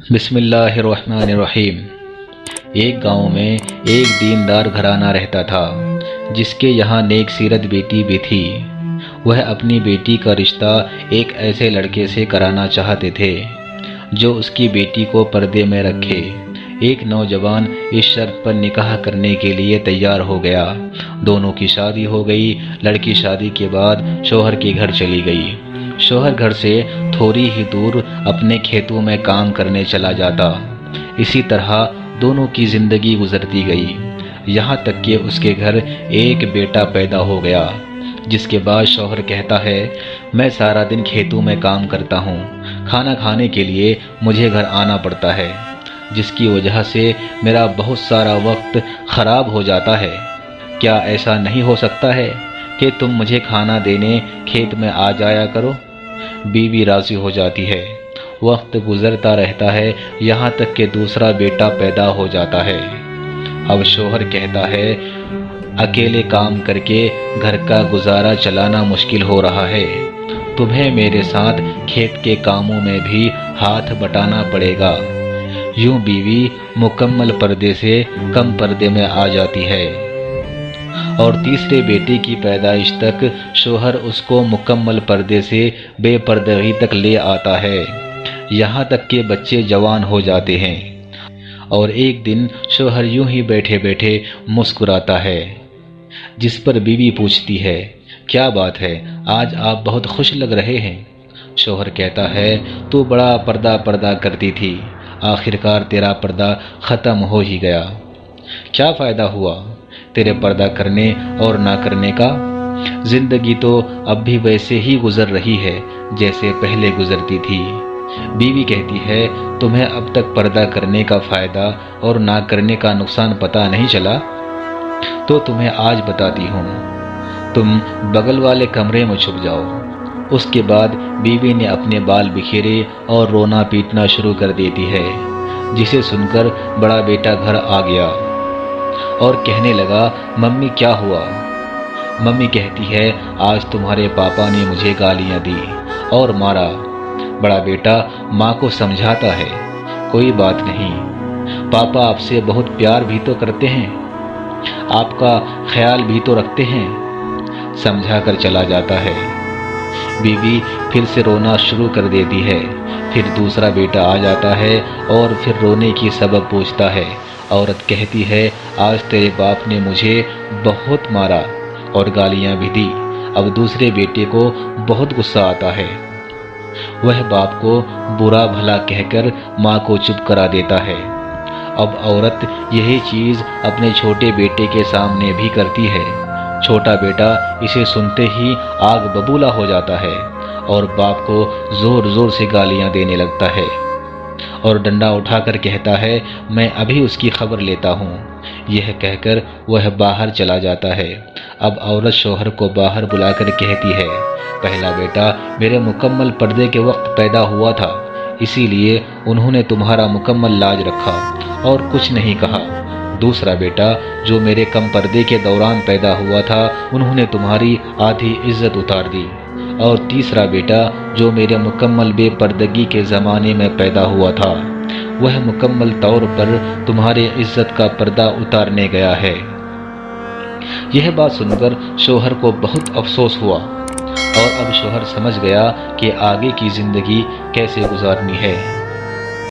بسم اللہ الرحمن الرحیم۔ ایک گاؤں میں ایک دیندار گھرانہ رہتا تھا جس کے یہاں نیک سیرت بیٹی بھی تھی۔ وہ اپنی بیٹی کا رشتہ ایک ایسے لڑکے سے کرانا چاہتے تھے جو اس کی بیٹی کو پردے میں رکھے۔ ایک نوجوان اس شرط پر نکاح کرنے کے لیے تیار ہو گیا۔ دونوں کی شادی ہو گئی۔ لڑکی شادی کے بعد شوہر کے گھر چلی گئی۔ شوہر گھر سے تھوڑی ہی دور اپنے کھیتوں میں کام کرنے چلا جاتا۔ اسی طرح دونوں کی زندگی گزرتی گئی، یہاں تک کہ اس کے گھر ایک بیٹا پیدا ہو گیا، جس کے بعد شوہر کہتا ہے میں سارا دن کھیتوں میں کام کرتا ہوں، کھانا کھانے کے لیے مجھے گھر آنا پڑتا ہے، جس کی وجہ سے میرا بہت سارا وقت خراب ہو جاتا ہے۔ کیا ایسا نہیں ہو سکتا ہے کہ تم مجھے کھانا دینے کھیت میں آ جایا کرو؟ بیوی راضی ہو جاتی ہے۔ وقت گزرتا رہتا ہے، یہاں تک کہ دوسرا بیٹا پیدا ہو جاتا ہے۔ اب شوہر کہتا ہے اکیلے کام کر کے گھر کا گزارا چلانا مشکل ہو رہا ہے، تمہیں میرے ساتھ کھیت کے کاموں میں بھی ہاتھ بٹانا پڑے گا۔ یوں بیوی مکمل پردے سے کم پردے میں آ جاتی ہے، اور تیسرے بیٹے کی پیدائش تک شوہر اس کو مکمل پردے سے بے پردگی تک لے آتا ہے، یہاں تک کہ بچے جوان ہو جاتے ہیں۔ اور ایک دن شوہر یوں ہی بیٹھے بیٹھے مسکراتا ہے، جس پر بیوی پوچھتی ہے کیا بات ہے، آج آپ بہت خوش لگ رہے ہیں؟ شوہر کہتا ہے تو بڑا پردہ کرتی تھی، آخرکار تیرا پردہ ختم ہو ہی گیا۔ کیا فائدہ ہوا تیرے پردہ کرنے اور نہ کرنے کا؟ زندگی تو اب بھی ویسے ہی گزر رہی ہے جیسے پہلے گزرتی تھی۔ بیوی کہتی ہے تمہیں اب تک پردہ کرنے کا فائدہ اور نہ کرنے کا نقصان پتہ نہیں چلا؟ تو تمہیں آج بتاتی ہوں، تم بغل والے کمرے میں چھپ جاؤ۔ اس کے بعد بیوی نے اپنے بال بکھیرے اور رونا پیٹنا شروع کر دیتی ہے، جسے سن کر بڑا بیٹا گھر آ گیا اور کہنے لگا ممی کیا ہوا؟ ممی کہتی ہے آج تمہارے پاپا نے مجھے گالیاں دی اور مارا۔ بڑا بیٹا ماں کو سمجھاتا ہے کوئی بات نہیں، پاپا آپ سے بہت پیار بھی تو کرتے ہیں، آپ کا خیال بھی تو رکھتے ہیں، سمجھا کر چلا جاتا ہے۔ بیوی پھر سے رونا شروع کر دیتی ہے۔ پھر دوسرا بیٹا آ جاتا ہے اور پھر رونے کی سبب پوچھتا ہے۔ عورت کہتی ہے آج تیرے باپ نے مجھے بہت مارا اور گالیاں بھی دی۔ اب دوسرے بیٹے کو بہت غصہ آتا ہے، وہ باپ کو برا بھلا کہہ کر ماں کو چپ کرا دیتا ہے۔ اب عورت یہی چیز اپنے چھوٹے بیٹے کے سامنے بھی کرتی ہے۔ چھوٹا بیٹا اسے سنتے ہی آگ ببولا ہو جاتا ہے اور باپ کو زور زور سے گالیاں دینے لگتا ہے اور ڈنڈا اٹھا کر کہتا ہے میں ابھی اس کی خبر لیتا ہوں۔ یہ کہہ کر وہ باہر چلا جاتا ہے۔ اب عورت شوہر کو باہر بلا کر کہتی ہے پہلا بیٹا میرے مکمل پردے کے وقت پیدا ہوا تھا، اسی لیے انہوں نے تمہارا مکمل لاج رکھا اور کچھ نہیں کہا۔ دوسرا بیٹا جو میرے کم پردے کے دوران پیدا ہوا تھا، انہوں نے تمہاری آدھی عزت اتار دی۔ اور تیسرا بیٹا جو میرے مکمل بے پردگی کے زمانے میں پیدا ہوا تھا، وہ مکمل طور پر تمہاری عزت کا پردہ اتارنے گیا ہے۔ یہ بات سن کر شوہر کو بہت افسوس ہوا، اور اب شوہر سمجھ گیا کہ آگے کی زندگی کیسے گزارنی ہے۔